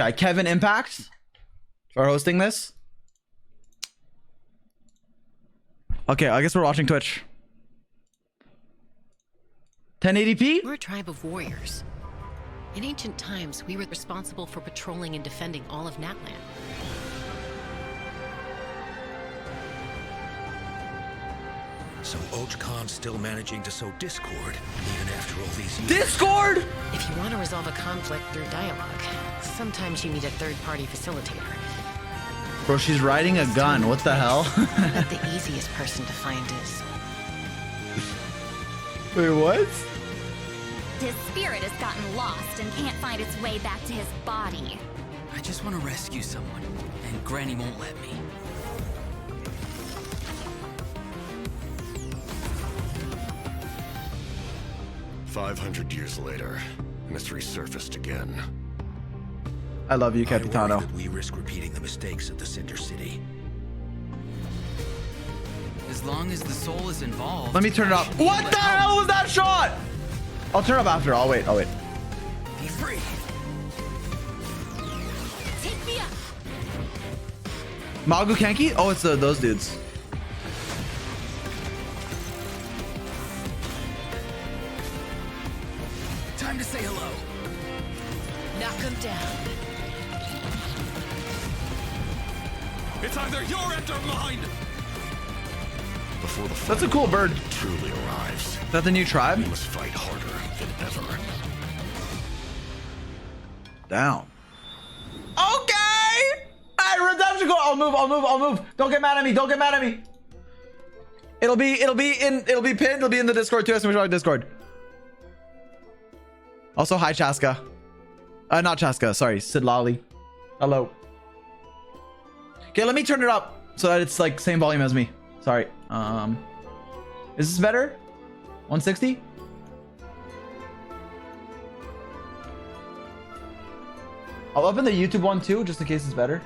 guy, Kevin Impact, for hosting this. Okay, I guess we're watching Twitch. 1080p? We're a tribe of warriors. In ancient times, we were responsible for patrolling and defending all of Natlan. So Archon's still managing to sow discord, even after all these years. Discord? If you want to resolve a conflict through dialogue, sometimes you need a third-party facilitator. Bro, she's riding a gun. What the hell? But the easiest person to find is... Wait, what? His spirit has gotten lost and can't find its way back to his body. I just want to rescue someone, and Granny won't let me. Years later, mystery surfaced again. I love you, I worry Capitano. that we risk repeating the mistakes of the Cinder City. As long as the soul is involved. Let me turn it up. What the hell was that shot? I'll turn it up after. I'll wait. Be free. Take me up. Magu Kenki? Oh, it's those dudes. Time to say hello. Knock him down. It's either your end or mine! Before the That's a cool bird. truly arrives, Is that the new tribe? we must fight harder than ever. Down. Okay. Hey, redemption goal. I'll move. Don't get mad at me. It'll be pinned. It'll be in the Discord too. So Discord. Also, hi Chaska. Not Chaska. Sorry, Sid Lolly. Hello. Okay, let me turn it up so that it's like same volume as me. Sorry. Is this better? 160? I'll open the YouTube one too, just in case it's better.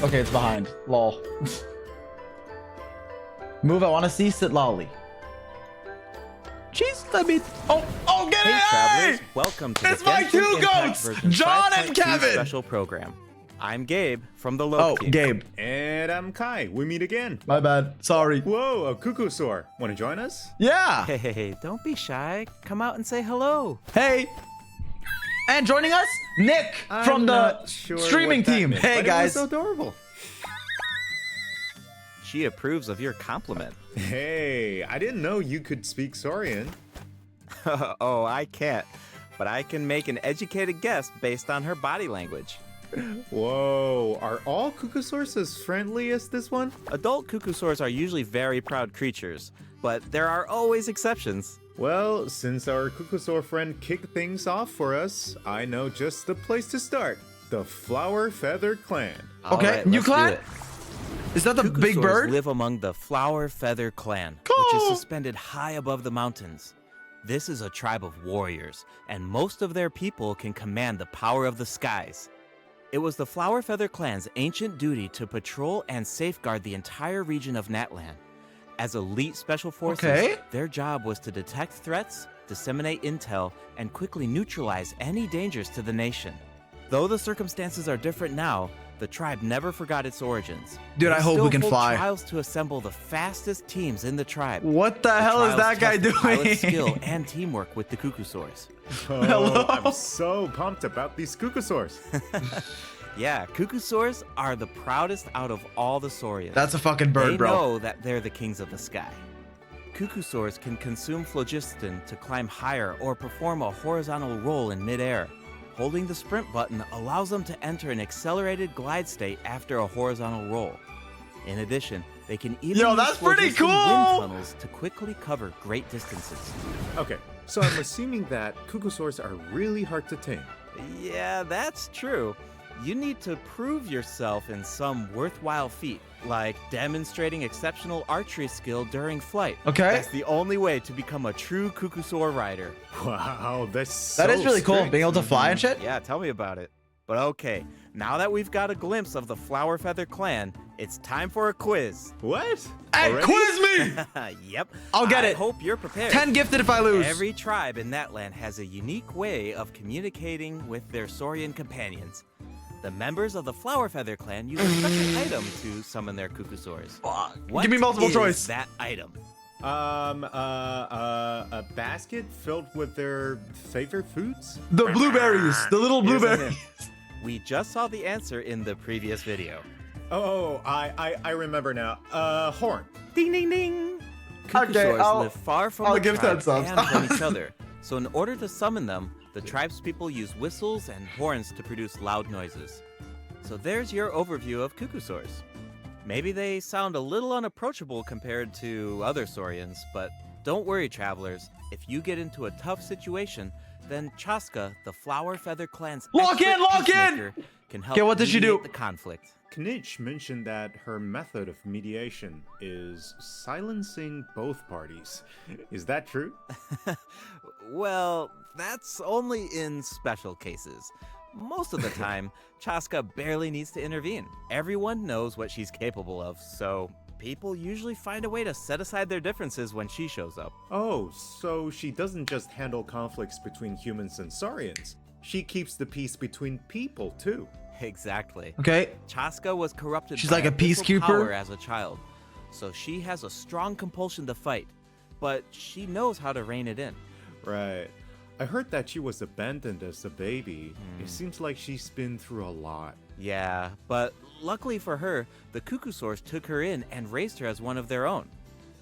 Okay, it's behind. Lol. Move, I want to see Sit Lolly. Jeez, let me... Oh, get it! Hey, travelers, welcome to It's the my Genshin two Impact goats, version John and 5.2 Kevin. special program. I'm Gabe from the Low team. Gabe. And I'm Kai. We meet again. My bad. Sorry. Whoa, a cuckoo soar. Want to join us? Yeah. Hey, don't be shy. Come out and say hello. Hey. And joining us, Nick from I'm the not sure streaming what that team. meant, Hey, but guys. It was adorable. She approves of your compliment. Hey, I didn't know you could speak Saurian. Oh, I can't. But I can make an educated guess based on her body language. Whoa, are all cuckoosaurs as friendly as this one? Adult cuckoosaurs are usually very proud creatures, but there are always exceptions. Well, since our cuckoosaur friend kicked things off for us, I know just the place to start. The Flower Feather Clan. All Okay, right, new let's do clan? it. Is that the big Cuckoosaurs bird? live among the Flower Feather Clan, which is Cool. suspended high above the mountains. This is a tribe of warriors, and most of their people can command the power of the skies. It was the Flower Feather Clan's ancient duty to patrol and safeguard the entire region of Natlan. As elite special forces, Okay. their job was to detect threats, disseminate intel, and quickly neutralize any dangers to the nation. Though the circumstances are different now, the tribe never forgot its origins. Dude, They I hope we still can hold fly. trials to assemble the fastest teams in the tribe. What the hell is trials that guy test pilot doing? skill and teamwork with the cuckoosaurs. Oh, Hello. I'm so pumped about these cuckoosaurs. Yeah, cuckoosaurs are the proudest out of all the saurians. That's a fucking bird, They bro. know that they're the kings of the sky. Cuckoosaurs can consume phlogiston to climb higher or perform a horizontal roll in midair. Holding the sprint button allows them to enter an accelerated glide state after a horizontal roll. In addition, they can even Yo, use that's pretty phlogiston cool! wind tunnels to quickly cover great distances. Okay, so I'm assuming that cuckoosaurs are really hard to tame. Yeah, that's true. You need to prove yourself in some worthwhile feat, like demonstrating exceptional archery skill during flight. Okay. That's the only way to become a true Kukusaur rider. Wow, that is really cool. strict. Being able to fly and shit. Yeah, tell me about it. But okay, now that we've got a glimpse of the Flower Feather clan, it's time for a quiz. What? Hey, Already? quiz me! Yep. I'll get I it. hope you're prepared. 10 gifted if I lose. Every tribe in Natlan has a unique way of communicating with their Saurian companions. The members of the Flower Feather clan use a special item to summon their Kukusaurs. What Give me multiple is choice. that item? A basket filled with their favorite foods? The blueberries. The little Here's a blueberries. hint. We just saw the answer in the previous video. Oh, I remember now. Horn. Ding ding ding! Okay, Kukusaurs live far from I'll the give tribe 10 subs. and from each other. So in order to summon them, the tribespeople use whistles and horns to produce loud noises. So there's your overview of Kukusaurs. Maybe they sound a little unapproachable compared to other Saurians, but don't worry, travelers. If you get into a tough situation, then Chaska, the Flower Feather clan's Lock in, expert lock in! peacemaker, can help Okay, what does she do? mediate the conflict. Knitch mentioned that her method of mediation is silencing both parties. Is that true? Well, that's only in special cases. Most of the time, Chaska barely needs to intervene. Everyone knows what she's capable of, so people usually find a way to set aside their differences when she shows up. Oh, so she doesn't just handle conflicts between humans and Saurians. She keeps the peace between people, too. Exactly. Okay. Chaska was corrupted She's by like a abyssal peacekeeper? power as a child, so she has a strong compulsion to fight, but she knows how to rein it in. Right. I heard that she was abandoned as a baby. It seems like she's been through a lot. Yeah, but luckily for her, the Kukusaurs took her in and raised her as one of their own.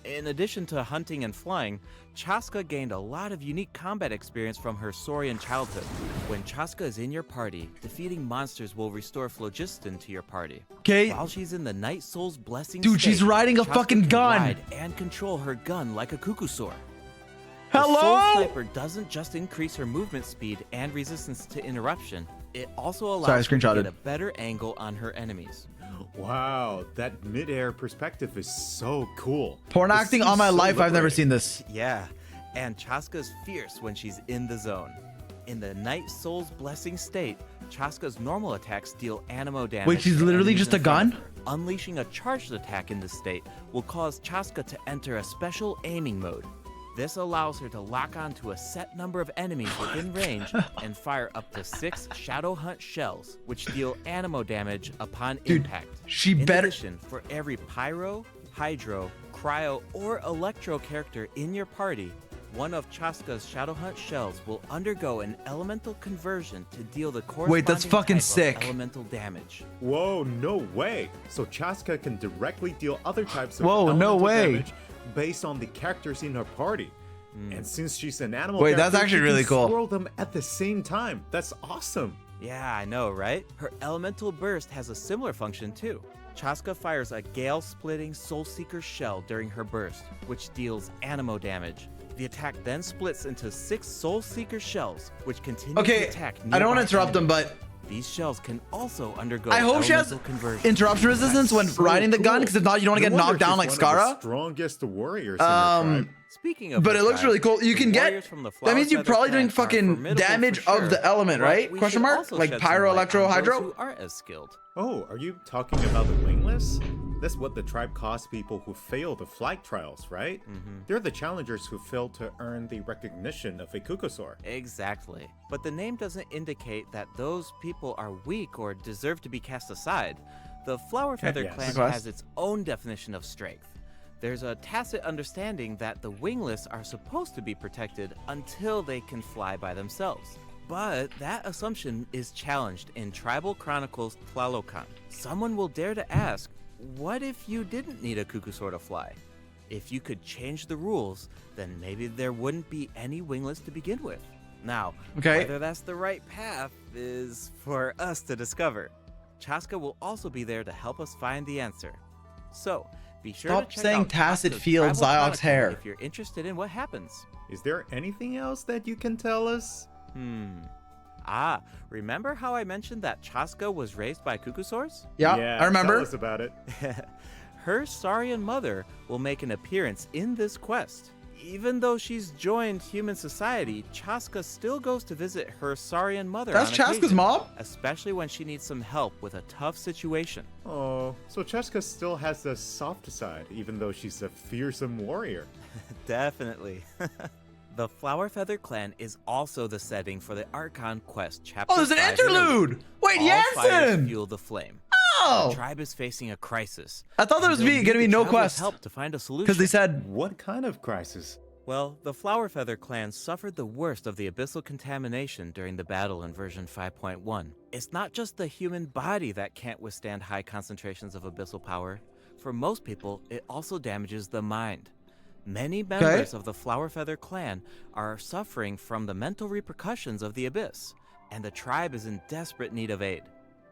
In addition to hunting and flying, Chaska gained a lot of unique combat experience from her Saurian childhood. When Chaska is in your party, defeating monsters will restore phlogiston to your party. Okay. While she's in the Night Soul's blessing Dude, state, she's riding a Chaska fucking can gun. ride and control her gun like a Kukusaur. The Soul Hello? Sniper doesn't just increase her movement speed and resistance to interruption, it also allows Sorry, I her to screenshotted. get a better angle on her enemies. Wow, that mid-air perspective is so cool. Porn It acting seems on my so life. I've never liberating. seen this. Yeah, and Chaska's fierce when she's in the zone. In the Night Soul's blessing state, Chaska's normal attacks deal animo damage. Wait, she's to literally enemies just in a front gun? of her. Unleashing a charged attack in this state will cause Chaska to enter a special aiming mode. This allows her to lock onto a set number of enemies within range and fire up to 6 Shadow Hunt shells, which deal animo damage upon Dude, impact. she In better- addition, for every Pyro, Hydro, Cryo, or Electro character in your party, one of Chaska's Shadow Hunt shells will undergo an elemental conversion to deal the corresponding Wait, that's fucking type of sick. elemental damage. Whoa, no way. So Chaska can directly deal other types of Whoa, no elemental way. damage based on the characters in her party. And since she's an animal Wait, that's character, actually she really can cool. swirl them at the same time. That's awesome. Yeah, I know, right? Her elemental burst has a similar function too. Chaska fires a gale-splitting Soul Seeker shell during her burst, which deals animo damage. The attack then splits into 6 Soul Seeker shells, which continue to Okay, attack I don't want nearby to interrupt them, enemies. but These shells can also undergo I hope she has elemental conversion. interruption resistance when So riding the gun, cool. because if not, you don't want to No get wonder knocked down she's like one of the Skara. strongest warriors in her tribe. Speaking of But the it looks tribe, really cool. You the can get. warriors from the That Flower means you're Feather probably clan doing are fucking formidable damage for of sure, the element, but right? we Question should mark? also Like shed pyro, some light electro, on those hydro? who aren't as skilled. Oh, are you talking about the wingless? That's what the tribe calls people who fail the flight trials, right? They're the challengers who fail to earn the recognition of a Kukusaur. Exactly. But the name doesn't indicate that those people are weak or deserve to be cast aside. The Flower Feather yes. clan Request. has its own definition of strength. There's a tacit understanding that the wingless are supposed to be protected until they can fly by themselves. But that assumption is challenged in Tribal Chronicles Tlalocan. Someone will dare to ask, what if you didn't need a Kukusaur to fly? If you could change the rules, then maybe there wouldn't be any wingless to begin with. Now, Okay. whether that's the right path is for us to discover. Chaska will also be there to help us find the answer. So, be sure Stop to check saying out Tacit Chaska's Field Tribal Zyox Chronicle hair. if you're interested in what happens. Is there anything else that you can tell us? Remember how I mentioned that Chaska was raised by Kukusaurs? Yeah, I remember. Tell us about it. her Saurian mother will make an appearance in this quest. Even though she's joined human society, Chaska still goes to visit her Saurian mother. That's on Chaska's occasion, mom? especially when she needs some help with a tough situation. Oh, so Chaska still has the soft side, even though she's a fearsome warrior. Definitely. The Flower Feather clan is also the setting for the Archon quest chapter. Oh, there's an 5 interlude! Wait, All fires Jensen! fuel the flame. Oh! The tribe is facing a crisis. I thought there was and they'll gonna need be the no traveler's quest. help to find a solution. Because they said, What kind of crisis? Well, the Flower Feather clan suffered the worst of the abyssal contamination during the battle in version 5.1. It's not just the human body that can't withstand high concentrations of abyssal power. For most people, it also damages the mind. Many members of the Flower Feather clan are suffering from the mental repercussions of the abyss, and the tribe is in desperate need of aid.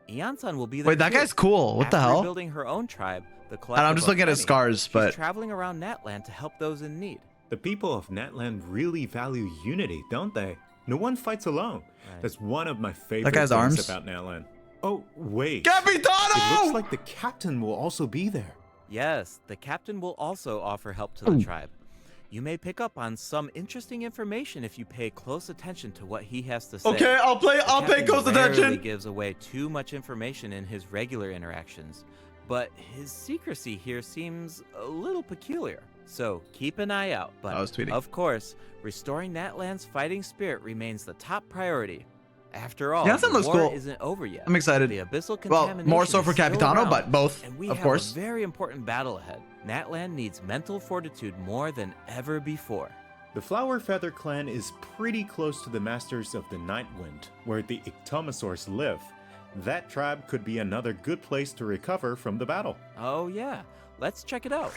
Iansan will be there. wait, that too. guy's cool. What the After hell? building her own tribe, the And I'm just looking at his scars, she's but traveling around Natlan to help those in need. The people of Natlan really value unity, don't they? No one fights alone. Right. That's one of my favorite guy's things arms. about Natlan. Oh, wait. Capitano! It looks like the captain will also be there. Yes, the captain will also offer help to the tribe. You may pick up on some interesting information if you pay close attention to what he has to say. Okay, I'll pay The close captain rarely attention. gives away too much information in his regular interactions, but his secrecy here seems a little peculiar. So keep an eye out. But I was tweeting. of course, restoring Natlan's fighting spirit remains the top priority. After all, Yeah, that the looks war cool. isn't over yet. I'm excited. The abyssal Well, contamination more so for is still Capitano, around, but both, and we of have course. a very important battle ahead. Natlan needs mental fortitude more than ever before. The Flower Feather clan is pretty close to the Masters of the Night Wind, where the Ictomosaurs live. That tribe could be another good place to recover from the battle. Oh yeah, let's check it out.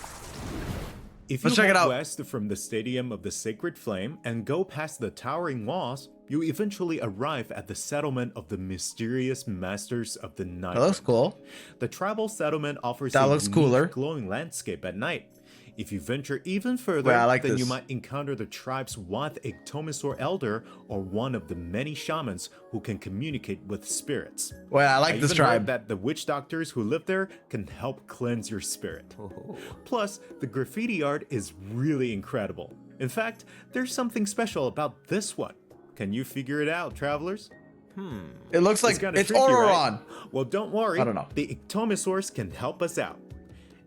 If Let's you check it head out. west from the Stadium of the Sacred Flame and go past the towering walls, you eventually arrive at the settlement of the mysterious Masters of the Night That looks Wind. cool. The tribal settlement offers That a looks unique cooler. glowing landscape at night. If you venture even further, Wait, I like then you this. might encounter the tribe's one Ictomosaur elder or one of the many shamans who can communicate with spirits. Wait, I like this even heard tribe. that the witch doctors who live there can help cleanse your spirit. Plus, the graffiti art is really incredible. In fact, there's something special about this one. Can you figure it out, travelers? It looks like kinda it's tricky, right? Ororon. Well, don't worry. I don't know. The Ictomosaurs can help us out.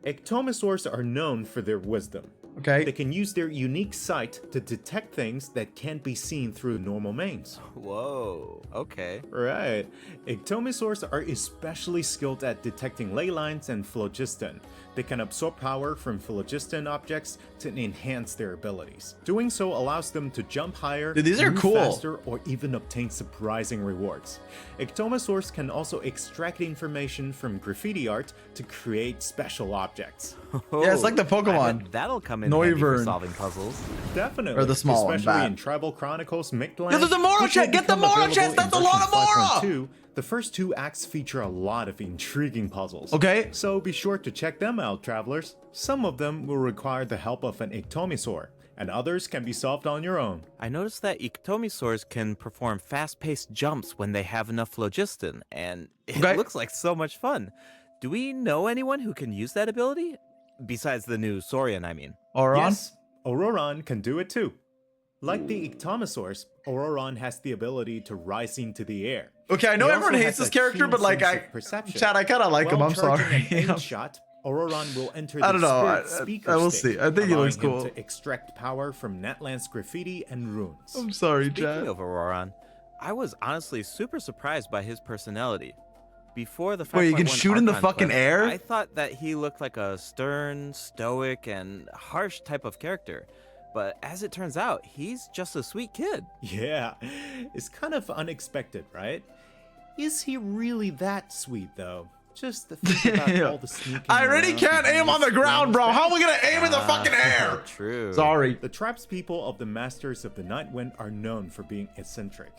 Ictomosaurs are known for their wisdom. Okay. They can use their unique sight to detect things that can't be seen through normal mains. Whoa, okay. Right. Ictomosaurs are especially skilled at detecting ley lines and phlogiston. They can absorb power from phlogiston objects to enhance their abilities. Doing so allows them to jump higher, Dude, these are move cool. faster, or even obtain surprising rewards. Ictomosaurs can also extract information from graffiti art to create special objects. Yeah, it's like the I bet Pokemon. that'll come in handy for Noivern. solving puzzles. Definitely. Or the small one, especially bat. in Tribal Chronicles Mictland. Yeah, there's a Mora which will chest! Get the become Mora available chest! in That's a lot of version Mora! 5.2. The first two acts feature a lot of intriguing puzzles. Okay. So be sure to check them out, travelers. Some of them will require the help of an Ictomosaur, and others can be solved on your own. I noticed that Ictomosaurs can perform fast-paced jumps when they have enough phlogiston, and it Okay. looks like so much fun. Do we know anyone who can use that ability? Besides the new Saurian, I mean. Ororon? Yes, Ororon can do it too. Like the Ictomosaurs, Ororon has the ability to rise into the air. Okay, I know He everyone also hates has this a character, keen but like sense of perception. Chad, I kind of like him. While I'm charging sorry. an aim shot, Ororon will enter I the don't know. spirit speaker I will state, see. I think he allowing looks him cool. to extract power from Natlan's graffiti and runes. I'm sorry, Speaking Chad. of Ororon, I was honestly super surprised by his personality. Before the Wait, you can 5.1 shoot in the Archon fucking quest, air? I thought that he looked like a stern, stoic, and harsh type of character. But as it turns out, he's just a sweet kid. Yeah, it's kind of unexpected, right? Is he really that sweet, though? Just to think about Yeah. all the sneaking I already around can't behind aim on his the ground, bro. friends' How am I back. gonna aim in the fucking air? True. Sorry. The tribe's people of the Masters of the Night Wind are known for being eccentric.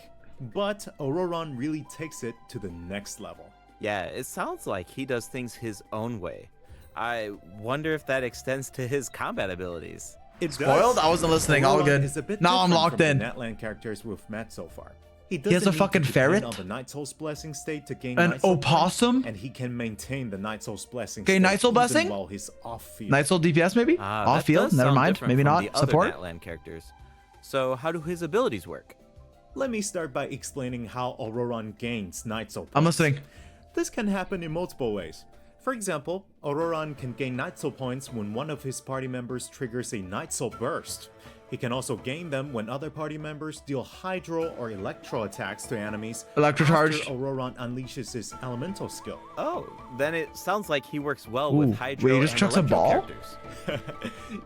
But Ororon really takes it to the next level. Yeah, it sounds like he does things his own way. I wonder if that extends to his combat abilities. It Spoiled? does. I wasn't listening. All Ororon good. is a bit Now I'm different locked from in. the Natlan characters we've met so far. He He has doesn't a need fucking to depend ferret? on the Night Soul's Blessing state to gain An Night Soul opossum? points, and he can maintain the Night Soul's Blessing Okay, state Night Soul even Blessing? while he's off field. Night Soul DPS maybe? Ah, Off that field? does Never sound mind. different Maybe from not. the other Support? Natlan characters. So how do his abilities work? Let me start by explaining how Ororon gains Night Soul points. I'm listening. This can happen in multiple ways. For example, Ororon can gain Night Soul points when one of his party members triggers a Night Soul burst. He can also gain them when other party members deal Hydro or Electro attacks to enemies Electrocharge. after Ororon unleashes his Elemental skill. Oh, then it sounds like he works well Ooh, with Hydro wait, he just and chucks a Electro ball? characters.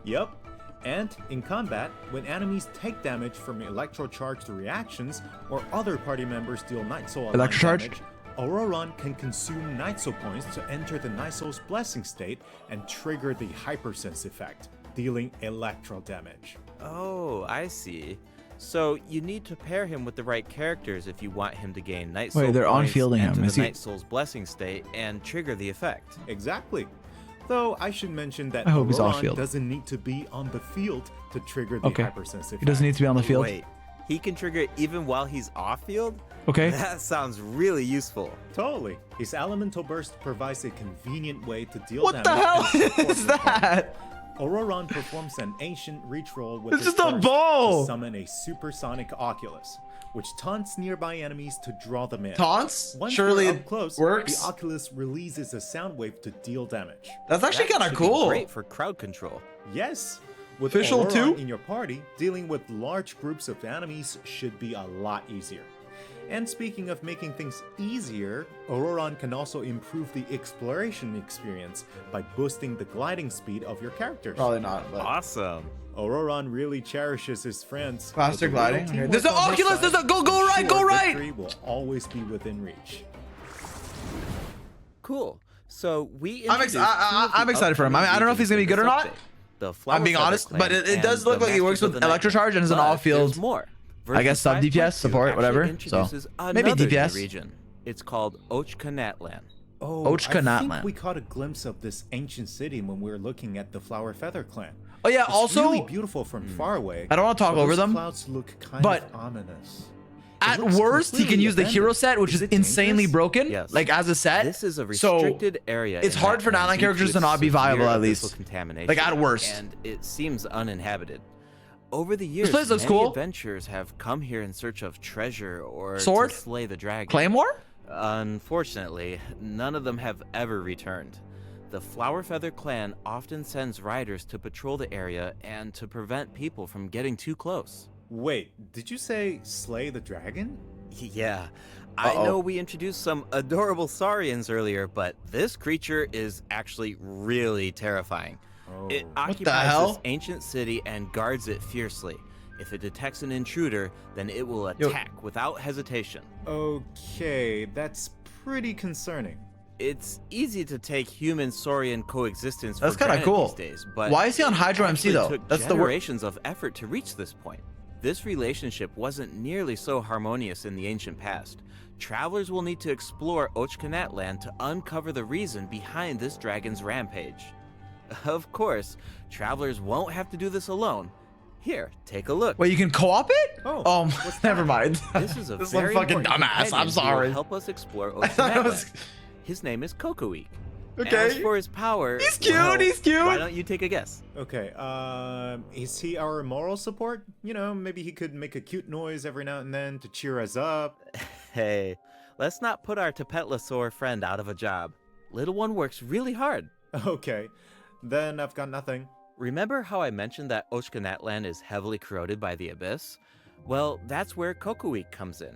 Yep. And in combat, when enemies take damage from electrocharged reactions or other party members deal Night Soul aligned Electrocharge? damage, Ororon can consume Night Soul points to enter the Night Soul's Blessing state and trigger the Hypersense effect, dealing electro damage. Oh, I see. So you need to pair him with the right characters if you want him to gain Night Soul Wait, they're points, on-fielding him. enter Is the he- Night Soul's Blessing state, and trigger the effect. Exactly. Though I should mention that I hope he's off Ororon field. doesn't need to be on the field to trigger the Okay. Hypersense effect. He doesn't need to be on the field. Wait, he can trigger it even while he's off field? Okay. That sounds really useful. Totally. His Elemental Burst provides a convenient way to deal What the damage hell and support is your party. that? Ororon performs an ancient reach roll with It's his just a burst ball! to summon a supersonic Oculus, which taunts nearby enemies to draw them in. Taunts? Once Surely you're it up close, works? the Oculus releases a sound wave to deal damage. That's actually That kind of should be cool. Great for crowd control. Yes! With Official Ororon 2? in your party, dealing with large groups of enemies should be a lot easier. And speaking of making things easier, Ororon can also improve the exploration experience by boosting the gliding speed of your characters. Probably not, but Awesome. Ororon really cherishes his friends. Faster With a little gliding? Okay. teamwork There's an on his Oculus! side, There's a- go I'm right, go sure right! victory will always be within reach. Cool. So we I'm excited for him. I don't know if he's gonna be good or not. I'm being honest, but it does look like he works with Electrocharge and is an off-field. More. I guess sub Version DPS 5.2 support, actually whatever, so introduces maybe another new DPS. region. It's called Natlan. Oh, Ochka I Natlan. think we caught a glimpse of this ancient city when we were looking at the Flower Feather clan. Oh yeah, It's also really beautiful from far away. I don't wanna talk but over those them, Clouds look kind but of ominous. at looks worst he can completely use the hero abandoned. set, which is it insanely dangerous? broken, Yes. like as a set. This is a So, restricted area. it's in hard for Natlan Natlan due characters to its not be viable, severe at least. abyssal contamination, Like, at worst. And it seems uninhabited. Over the years, place looks many cool. adventurers have come here in search of treasure or Sword? to slay the dragon. Claymore? Unfortunately, none of them have ever returned. The Flower Feather clan often sends riders to patrol the area and to prevent people from getting too close. Wait, did you say slay the dragon? Yeah, I know we introduced some adorable saurians earlier, but this creature is actually really terrifying. Oh. It the occupies hell? this ancient city and guards it fiercely. If it detects an intruder, then it will attack without hesitation. Okay, that's pretty concerning. It's easy to take human-saurian coexistence That's for kinda granted cool. these days, but Why is he on it Hydro MC, actually though? took That's the wor- generations of effort to reach this point. This relationship wasn't nearly so harmonious in the ancient past. Travelers will need to explore Natlan to uncover the reason behind this dragon's rampage. Of course, travelers won't have to do this alone. Here, take a look. Wait, you can co-op it? Oh, what's never that? mind. This is a This is very fucking important dumbass. companion I'm who sorry. will help us explore I thought it was- Natlan. His name is Kokoweek. Okay. As for his power, He's cute, well, he's cute. Why don't you take a guess? Okay, is he our moral support? You know, maybe he could make a cute noise every now and then to cheer us up. Hey, let's not put our Tapetlosaur friend out of a job. Little one works really hard. Okay, then I've got nothing. Remember how I mentioned that Natlan is heavily corroded by the abyss? Well, that's where Kokoweek comes in.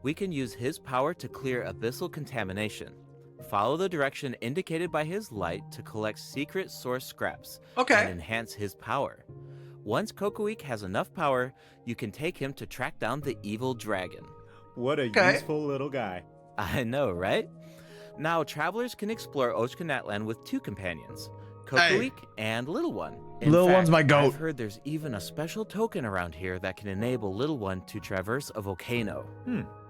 We can use his power to clear abyssal contamination. Follow the direction indicated by his light to collect secret source scraps Okay. and enhance his power. Once Kokoweek has enough power, you can take him to track down the evil dragon. What a Okay. useful little guy. I know, right? Now, travelers can explore Natlan with two companions, Hey. Kokoweek and Little One. In Little fact, One's my goat. I've heard there's even a special token around here that can enable Little One to traverse a volcano.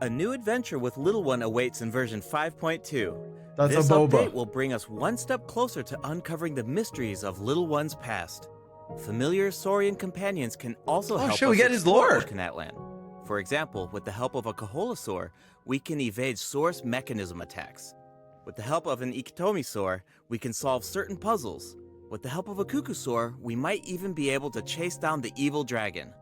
A new adventure with Little One awaits in version 5.2. That's This a boba. update will bring us one step closer to uncovering the mysteries of Little One's past. Familiar Saurian companions can also help shit, we us get his explore lore. Natlan. For example, with the help of a Kaholasaur, we can evade source mechanism attacks. With the help of an Ikitomisaur, we can solve certain puzzles. With the help of a Kukusaur, we might even be able to chase down the evil dragon.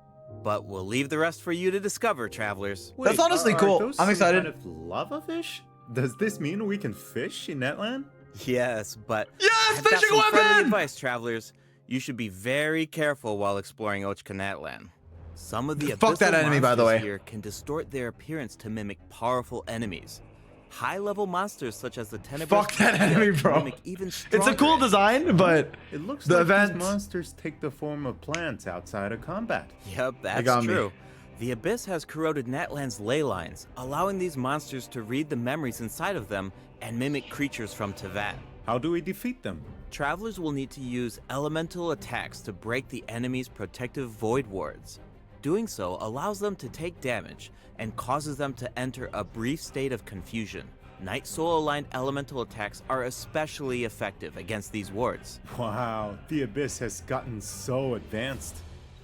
But we'll leave the rest for you to discover, travelers. That's honestly cool. Those I'm some excited. Kind of lava fish? Does this mean we can fish in Natlan? Yes, but Yes, I've got fishing some friendly weapon! advice, travelers. You should be very careful while exploring Natlan. Some of the Fuck that abyssal enemy, by the monsters way. here can distort their appearance to mimic powerful enemies. High-level monsters such as the Tenebrous Fuck that enemy, bro. mimic even It's a cool stronger design, but It looks the like event. these monsters take the form of plants outside of combat. Yep, that's got me. true. The Abyss has corroded Natlan's ley lines, allowing these monsters to read the memories inside of them and mimic creatures from Tevat. How do we defeat them? Travelers will need to use elemental attacks to break the enemy's protective void wards. Doing so allows them to take damage and causes them to enter a brief state of confusion. Night Soul aligned elemental attacks are especially effective against these wards. Wow, the Abyss has gotten so advanced.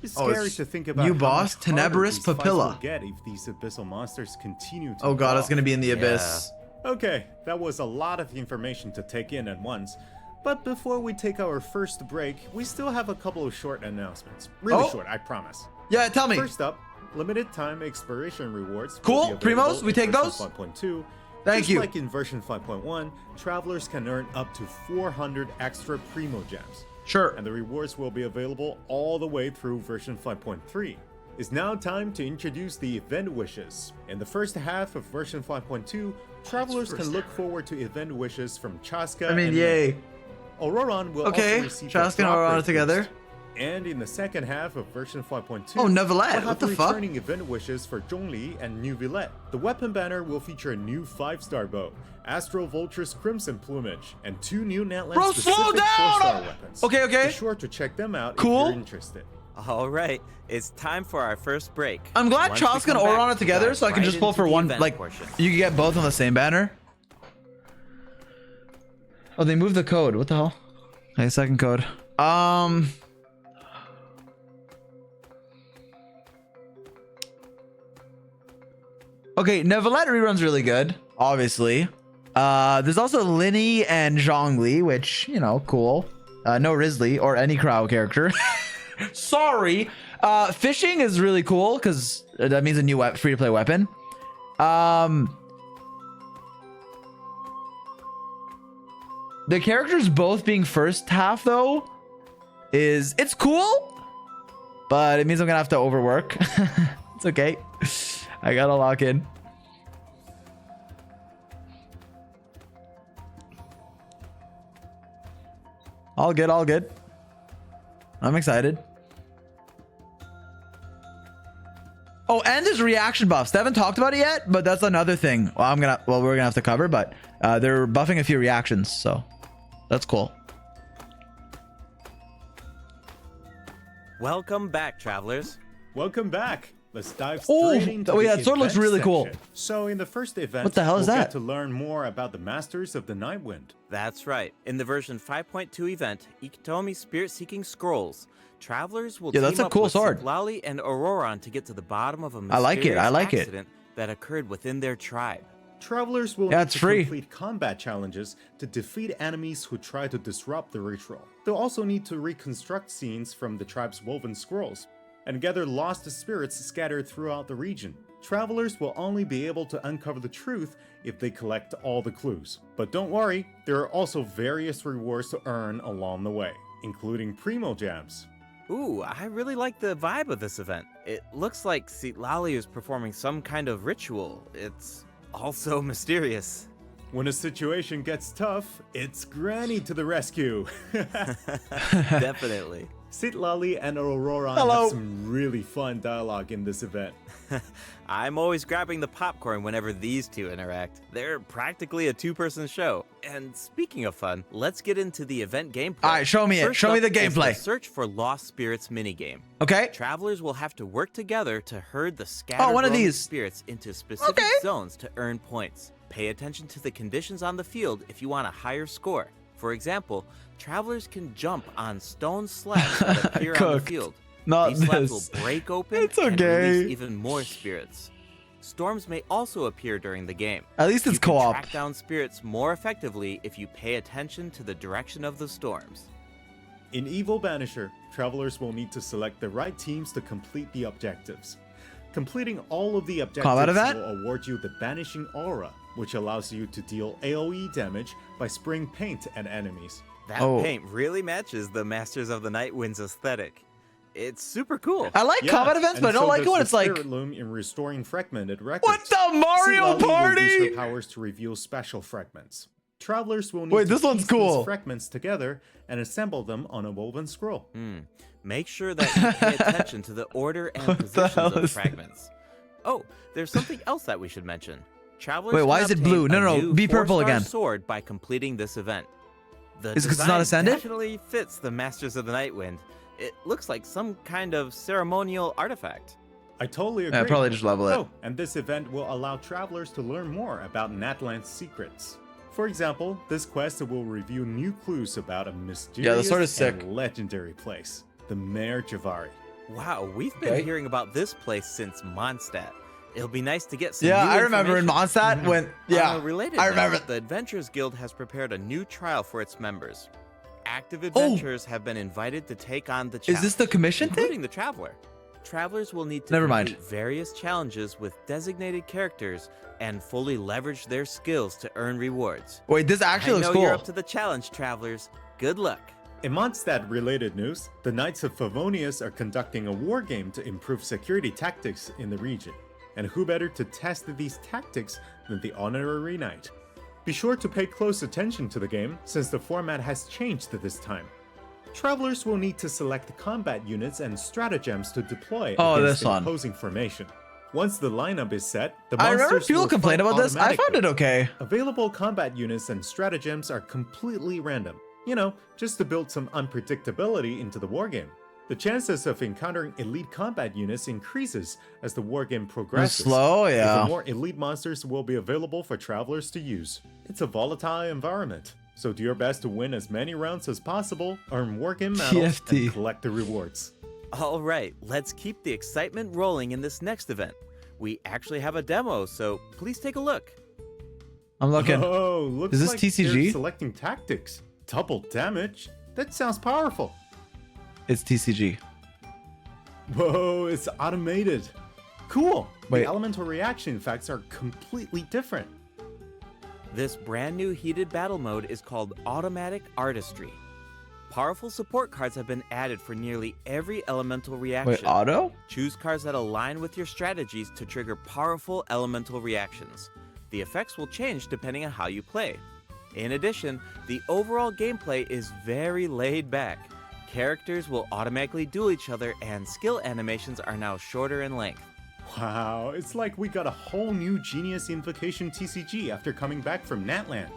It's Oh, scary it's to think about new how boss, much harder Tenebrous these fights Papilla. will get if these abyssal monsters continue to Oh god, it's evolve. gonna be in the abyss. Okay, that was a lot of information to take in at once. But before we take our first break, we still have a couple of short announcements. Really Oh. short, I promise. Yeah, tell me. First up, limited time exploration rewards. will Cool, be available Primos, we in take version those? 5.2. Thank Just you. like in version 5.1, travelers can earn up to 400 extra Primo Gems. Sure. And the rewards will be available all the way through version 5.3. It's now time to introduce the event wishes. In the first half of version 5.2, travelers can look forward to event wishes from Chaska I mean, and yay. Ororon will Okay, also receive Chaska a and drop Ororon rate together. boost. And in the second half of version 5.2, Oh, Neuvillette, we'll have what the fuck? returning event wishes for Zhongli and New Villette. The weapon banner will feature a new 5-star bow, Astral Vulture's Crimson Plumage, and 2 new Natlan Bro, specific slow 4-star down! weapons. Okay, okay. Be sure to check them out Cool. if you're interested. Alright, it's time for our first break. I'm glad Once we Chaska and come back, Ororon are together, dive so I can right just pull into for the one. event Like, portion. you can get both on the same banner. Oh, they moved the code. What the hell? Okay, second code. Okay, Neuvillette rerun's really good, obviously. There's also Linny and Zhongli, which, you know, cool. No Risley or any Crow character. Sorry. Fishing is really cool because that means a new free-to-play weapon. The characters both being first half though it's cool, but it means I'm gonna have to overwork. It's okay. I gotta lock in. All good, all good. I'm excited. Oh, and there's reaction buffs. They haven't talked about it yet, but that's another thing. We're gonna have to cover, but they're buffing a few reactions, so that's cool. Welcome back, travelers. Welcome back. Let's dive Oh, straight into oh yeah, the that sword looks event really cool. section. So in the first event, What the hell is we'll that? get to learn more about the Masters of the Nightwind. That's right. In the version 5.2 event, Ikitomi Spirit Seeking Scrolls, travelers will Yeah, that's team a up cool with sword. Siglali and Ororon to get to the bottom of a I like it, I mysterious like it. accident that occurred within their tribe. Travelers will Yeah, need it's to free. complete combat challenges to defeat enemies who try to disrupt the ritual. They'll also need to reconstruct scenes from the tribe's woven scrolls and gather lost spirits scattered throughout the region. Travelers will only be able to uncover the truth if they collect all the clues. But don't worry, there are also various rewards to earn along the way, including Primo Gems. Ooh, I really like the vibe of this event. It looks like Siglali is performing some kind of ritual. It's also mysterious. When a situation gets tough, it's Granny to the rescue. Definitely. Sitlali and Ororon Hello. have some really fun dialogue in this event. I'm always grabbing the popcorn whenever these two interact. They're practically a two-person show. And speaking of fun, let's get into the event gameplay. All right, show me it. First Show me up the is gameplay. Search for Lost Spirits minigame. Okay. Travelers will have to work together to herd the scattered one of roaming these. spirits into specific Okay. zones to earn points. Pay attention to the conditions on the field if you want a higher score. For example, travelers can jump on stone slabs that appear on the Cooked. field. Not These slabs this. will break open It's and okay. release even more spirits. Storms may also appear during the game. At least it's You can co-op. track down spirits more effectively if you pay attention to the direction of the storms. In Evil Banisher, travelers will need to select the right teams to complete the objectives. Completing all of the Combat objectives event? will award you the Banishing Aura, which allows you to deal AoE damage by spraying paint at enemies. That Oh. paint really matches the Masters of the Nightwind's aesthetic. It's super cool. I like combat events, but I don't like it when it's like, Spirit Loom in restoring fragmented records. what the Mario Zy0x will use Party? her powers to reveal special fragments. Travelers will need Wait, to this one's piece these cool. fragments together and assemble them on a woven scroll. Make sure that you pay attention to the order and positions hell of is fragments. Oh, there's something else that we should mention. Travelers Wait, why can is it obtain blue? No, a no, new be purple 4-star again. sword by completing this event. The Is it 'cause it's design not ascended? definitely fits the Masters of the Nightwind. It looks like some kind of ceremonial artifact. I totally agree. probably just level it. Oh, and this event will allow travelers to learn more about Natlan's secrets. For example, this quest will reveal new clues about a mysterious sword is sick. and legendary place, the Mare Javari. Wow, we've been Okay. hearing about this place since Mondstadt. It'll be nice to get some Yeah, new I remember in information. Mondstadt when, On yeah, a related I remember. note, the Adventurers Guild has prepared a new trial for its members. Active adventurers have been invited to take on the challenge. Is this the commission including thing? the Traveler. Travelers will need to Never mind. complete various challenges with designated characters and fully leverage their skills to earn rewards. Wait, this actually I looks know cool. you're up to the challenge, Travelers. Good luck. In Mondstadt-related news, the Knights of Favonius are conducting a war game to improve security tactics in the region. And who better to test these tactics than the Honorary Knight? Be sure to pay close attention to the game, since the format has changed this time. Travelers will need to select combat units and stratagems to deploy Oh, against this an one. opposing formation. Once the lineup is set, the I monsters remember people will complain fight about this. I found automatically. it okay. Available combat units and stratagems are completely random. You know, just to build some unpredictability into the wargame. The chances of encountering elite combat units increases as the wargame progresses. slow, yeah. Even more elite monsters will be available for travelers to use. It's a volatile environment, so do your best to win as many rounds as possible, earn wargame medals, TFT. and collect the rewards. All right, let's keep the excitement rolling in this next event. We actually have a demo, so please take a look. I'm looking. Oh, looks Is this like TCG? they're selecting tactics. Double damage? That sounds powerful. It's TCG. Whoa, it's automated. Cool. Wait. The elemental reaction effects are completely different. This brand new heated battle mode is called Automatic Artistry. Powerful support cards have been added for nearly every elemental reaction. Wait, auto? Choose cards that align with your strategies to trigger powerful elemental reactions. The effects will change depending on how you play. In addition, the overall gameplay is very laid back. Characters will automatically duel each other, and skill animations are now shorter in length. Wow, it's like we got a whole new Genius Invocation TCG after coming back from Natlan.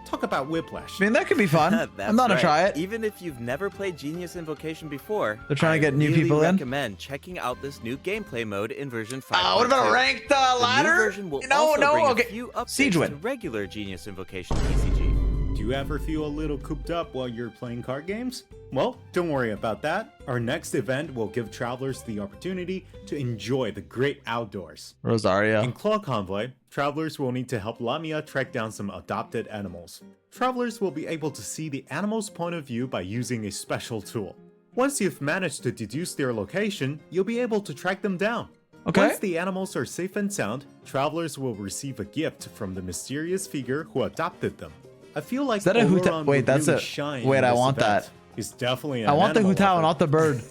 Talk about whiplash. I mean, that could be fun. That's I'm not gonna right. try it. Even if you've never played Genius Invocation before, They're trying to I get new really people in? recommend checking out this new gameplay mode in version 5. What about a ranked ladder? The new version will No, also no, bring okay. a few updates Siege to win. regular Genius Invocation TCG. Do you ever feel a little cooped up while you're playing card games? Well, don't worry about that. Our next event will give travelers the opportunity to enjoy the great outdoors. Rosario. In Claw Convoy, travelers will need to help Lamia track down some adopted animals. Travelers will be able to see the animal's point of view by using a special tool. Once you've managed to deduce their location, you'll be able to track them down. Okay. Once the animals are safe and sound, travelers will receive a gift from the mysterious figure who adopted them. I feel like Is that a Ororon Huta- would wait, that's really a- shine wait, in I this want event. that. He's definitely an I want the animal Hutao, lover. not the bird.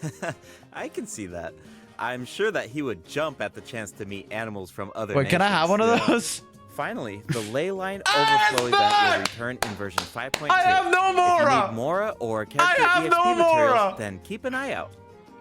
I can see that. I'm sure that he would jump at the chance to meet animals from other Wait, can I have one nations. of those? Finally, the ley line Ah, overflow it's event back! will return in version 5.2. I have no If you Mora! need Mora or character have EXP no materials, Mora! then keep an eye out.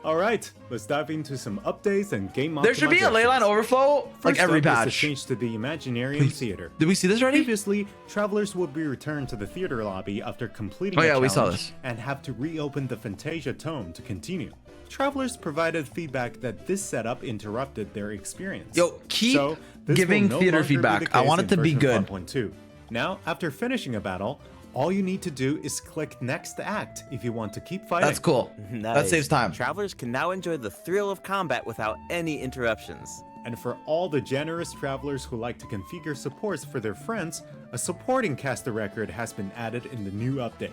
Alright, let's dive into some updates and game There should be a ley line optimizations. overflow like First every up is the patch. change to the Imaginarium Theater. Did we see this already? Previously, travelers would be returned to the theater lobby after completing Oh, a yeah, we saw challenge this. and have to reopen the Fantasia Tome to continue. Travelers provided feedback that this setup interrupted their experience. Yo, keep this giving will no theater longer be feedback. the I case want it in to be version good. 1.2. Now, after finishing a battle, All you need to do is click Next Act if you want to keep fighting. That's cool. That Nice. saves time. Travelers can now enjoy the thrill of combat without any interruptions. And for all the generous travelers who like to configure supports for their friends, a supporting caster record has been added in the new update.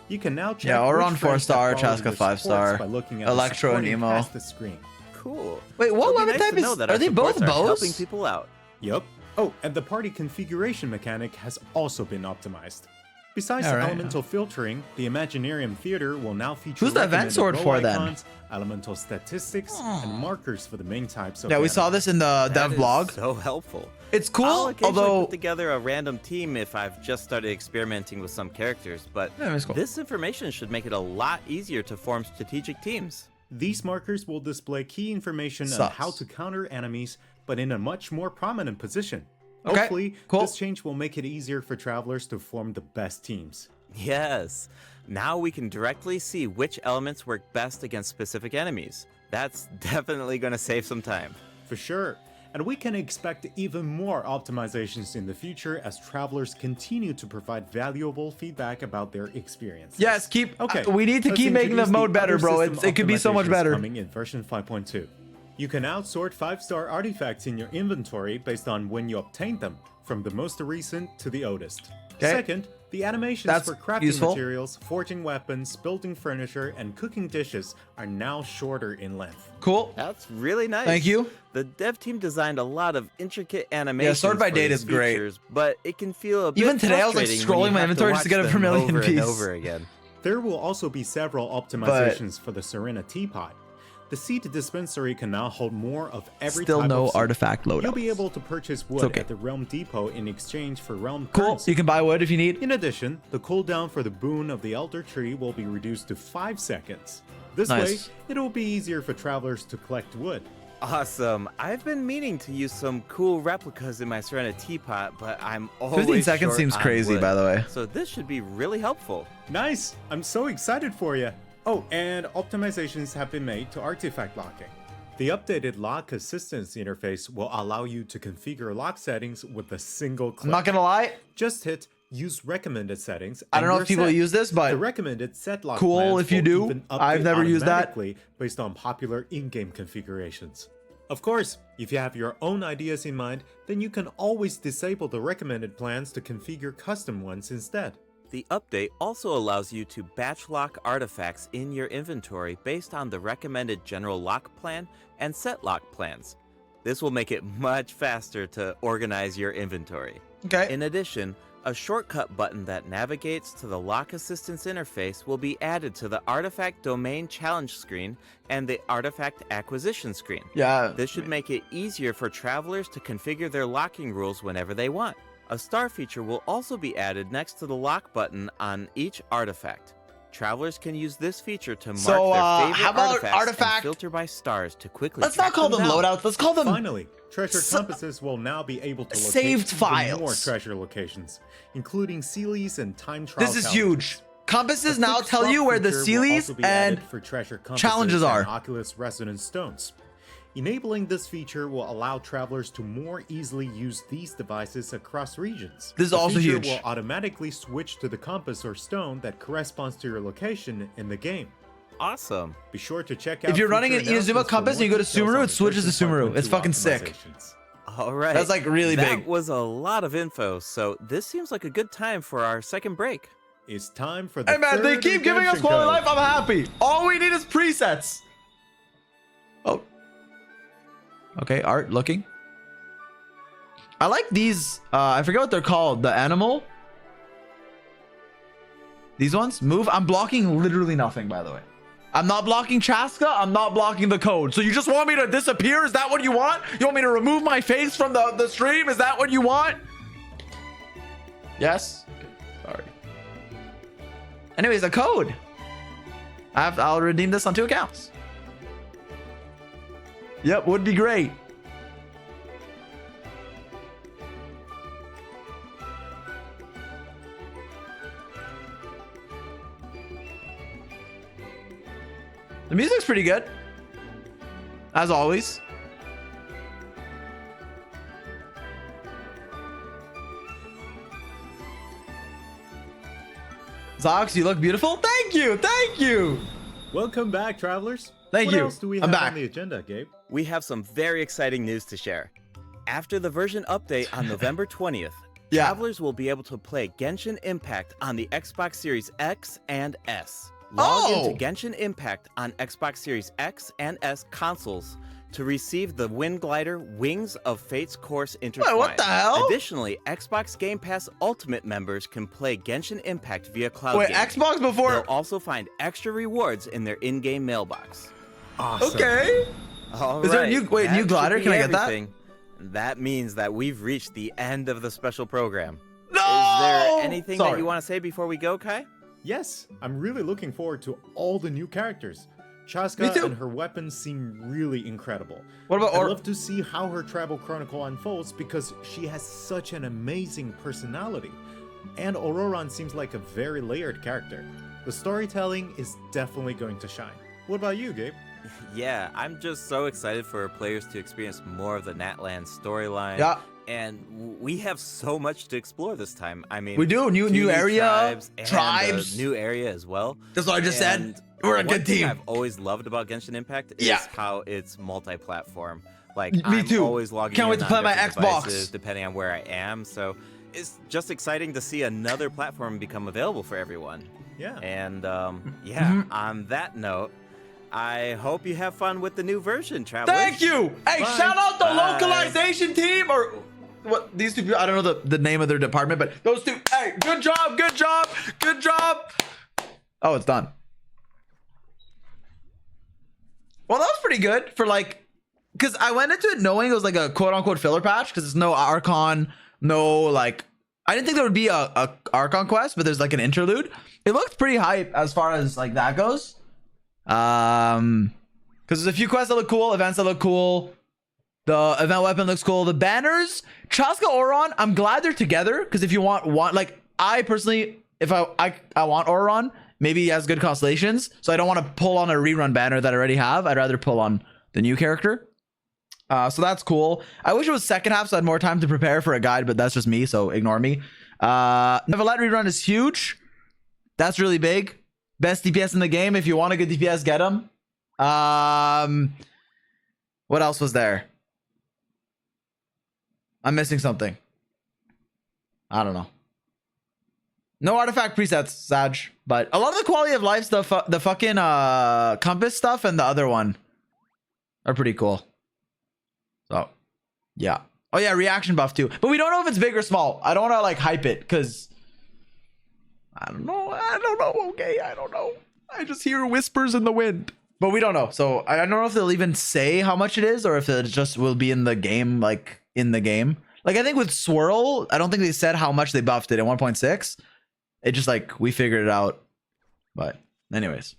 You can now check Ororon which 4-star, friends have Chaska followed your 5-star, supports by looking at Electro the and supporting Emo. past the screen. Cool. Wait, what It'll be weapon nice type to is? know that Are our they both supports are bows? helping people out. Yup. Oh, and the party configuration mechanic has also been optimized. Besides Alright. elemental filtering, the Imaginarium Theater will now feature Who's the event recommended sword role for then? icons, elemental statistics, and markers for the main types of Yeah, we saw enemies. this in the That dev is blog. so helpful. It's I'll cool, occasionally although put together a random team if I've just started experimenting with some characters, but Yeah, it's cool. this information should make it a lot easier to form strategic teams. These markers will display key information on Sucks. how to counter enemies, but in a much more prominent position. Okay, Hopefully, cool. this change will make it easier for travelers to form the best teams. Yes. Now we can directly see which elements work best against specific enemies. That's definitely going to save some time. For sure. And we can expect even more optimizations in the future as travelers continue to provide valuable feedback about their experience. yes, keep. Okay. We need to let's keep making the introduce mode better, other bro. system It could be so much optimizations better. Coming in version 5.2. You can now sort 5-star artifacts in your inventory based on when you obtained them, from the most recent to the oldest. Okay. Second, the animations That's for crafting useful. materials, forging weapons, building furniture, and cooking dishes are now shorter in length. Cool. That's really nice. Thank you. The dev team designed a lot of intricate animations. sort by for date these is great. features, but it can feel a bit Even today, I was, like, frustrating when you scrolling my have inventory just to watch get a them vermilion over piece. and over again. There will also be several optimizations for the Serena Teapot. The seed dispensary can now hold more of every Still type no of seed. artifact loadout. You'll be able to purchase wood okay. at the Realm Depot in exchange for Realm Cool. currency. You can buy wood if you need. In addition, the cooldown for the boon of the Elder Tree will be reduced to 5 seconds. This Nice. way, it will be easier for travelers to collect wood. Awesome. I've been meaning to use some cool replicas in my Serena teapot, but I'm always 15 seconds short seems on crazy, wood. by the way. So this should be really helpful. Nice! I'm so excited for you! Oh, and optimizations have been made to artifact locking. The updated lock assistance interface will allow you to configure lock settings with a single click. I'm not gonna lie. Just hit Use Recommended Settings. I don't and know you're if people set. use this, but The recommended set lock cool plans if you will do. even update I've never used that. automatically based on popular in-game configurations. Of course, if you have your own ideas in mind, then you can always disable the recommended plans to configure custom ones instead. The update also allows you to batch lock artifacts in your inventory based on the recommended general lock plan and set lock plans. This will make it much faster to organize your inventory. Okay. In addition, a shortcut button that navigates to the lock assistance interface will be added to the artifact domain challenge screen and the artifact acquisition screen. Yeah. This should make it easier for travelers to configure their locking rules whenever they want. A star feature will also be added next to the lock button on each artifact. Travelers can use this feature to mark So, their favorite how about artifacts artifact- and filter by stars to quickly Let's not track call them down. loadouts. Let's call them. Finally, treasure So- compasses will now be able to locate Saved even files. more treasure locations, including Sealies and time trial This is challenges. huge. Compasses A now quick tell swap you where the feature will Sealies also be and added for treasure compasses challenges are. and Oculus Resonance Stones. Enabling this feature will allow travelers to more easily use these devices across regions. This is The also feature huge. will automatically switch to the compass or stone that corresponds to your location in the game. Awesome. Be sure to check out If you're running future an Inazuma announcements for compass and you more go to details Sumeru, on it switches to version Sumeru. 5.2 It's fucking sick. optimizations. All right. That's, like, really that big. was a lot of info, so this seems like a good time for our second break. It's time for the Hey man, they third keep giving us redemption quality code. life. I'm happy. All we need is presets. Oh. Okay, art looking. I like these. I forget what they're called. The animal. These ones move. I'm blocking literally nothing, by the way. I'm not blocking Chaska. I'm not blocking the code. So you just want me to disappear? Is that what you want? You want me to remove my face from the stream? Is that what you want? Yes. Okay, sorry. Anyways, a code. I'll redeem this on 2 accounts. Yep, would be great. The music's pretty good. As always. Zyox, you look beautiful. Thank you. Thank you. Welcome back, travelers. Thank what you. else do we I'm have back. on the agenda, Gabe? We have some very exciting news to share. After the version update on November 20th, Yeah. travelers will be able to play Genshin Impact on the Xbox Series X and S. Log into Genshin Impact on Xbox Series X and S consoles to receive the Wind Glider Wings of Fate's Course intertwined. Wait, what the hell? Additionally, Xbox Game Pass Ultimate members can play Genshin Impact via cloud Wait, gaming. Xbox before? They'll also find extra rewards in their in-game mailbox. Awesome. Okay. All Is there a right, new- wait, that new should glider? be Can I get that? everything. That means that we've reached the end of the special program. No! Is there anything that Sorry. you want to say before we go, Kai? Yes, I'm really looking forward to all the new characters. Me Chaska too. and her weapons seem really incredible. What about I'd love to see how her travel chronicle unfolds because she has such an amazing personality. And Ororon seems like a very layered character. The storytelling is definitely going to shine. What about you, Gabe? Yeah, I'm just so excited for players to experience more of the Natlan storyline. Yeah. And we have so much to explore this time. I mean, We do. New two area, and tribes. a new area as well. That's what I just said. And We're a one good thing team. I've always loved about Genshin Impact is Yeah. how it's multi-platform. Like, Me I'm too. always logging Can't wait in to on play my different Xbox. devices depending on where I am. So it's just exciting to see another platform become available for everyone. Yeah. And yeah, Mm-hmm. on that note, I hope you have fun with the new version, travelers. Thank you. Hey, Bye. shout out the Bye. localization team or what these two people. I don't know the name of their department, but those two. Hey, good job. Good job. Good job. Oh, it's done. Well, that was pretty good for like, because I went into it knowing it was like a quote unquote filler patch because there's no Archon, no like. I didn't think there would be a Archon quest, but there's like an interlude. It looked pretty hype as far as like that goes. Because there's a few quests that look cool, events that look cool. The event weapon looks cool. The banners, Chaska, Ororon, I'm glad they're together. Because if you want like I personally, if I want Ororon, maybe he has good constellations. So I don't want to pull on a rerun banner that I already have. I'd rather pull on the new character. So that's cool. I wish it was second half so I had more time to prepare for a guide, but that's just me, so ignore me. Neverlet rerun is huge. That's really big. Best DPS in the game. If you want a good DPS, get him. What else was there? I'm missing something. I don't know. No artifact presets, Sag. But a lot of the quality of life stuff, the fucking compass stuff and the other one are pretty cool. So, yeah. Oh yeah, reaction buff too. But we don't know if it's big or small. I don't want to like hype it because I don't know. Okay, I don't know. I just hear whispers in the wind. But we don't know. So I don't know if they'll even say how much it is or if it just will be in the game, like in the game. Like I think with Swirl, I don't think they said how much they buffed it at 1.6. It just like we figured it out. But anyways.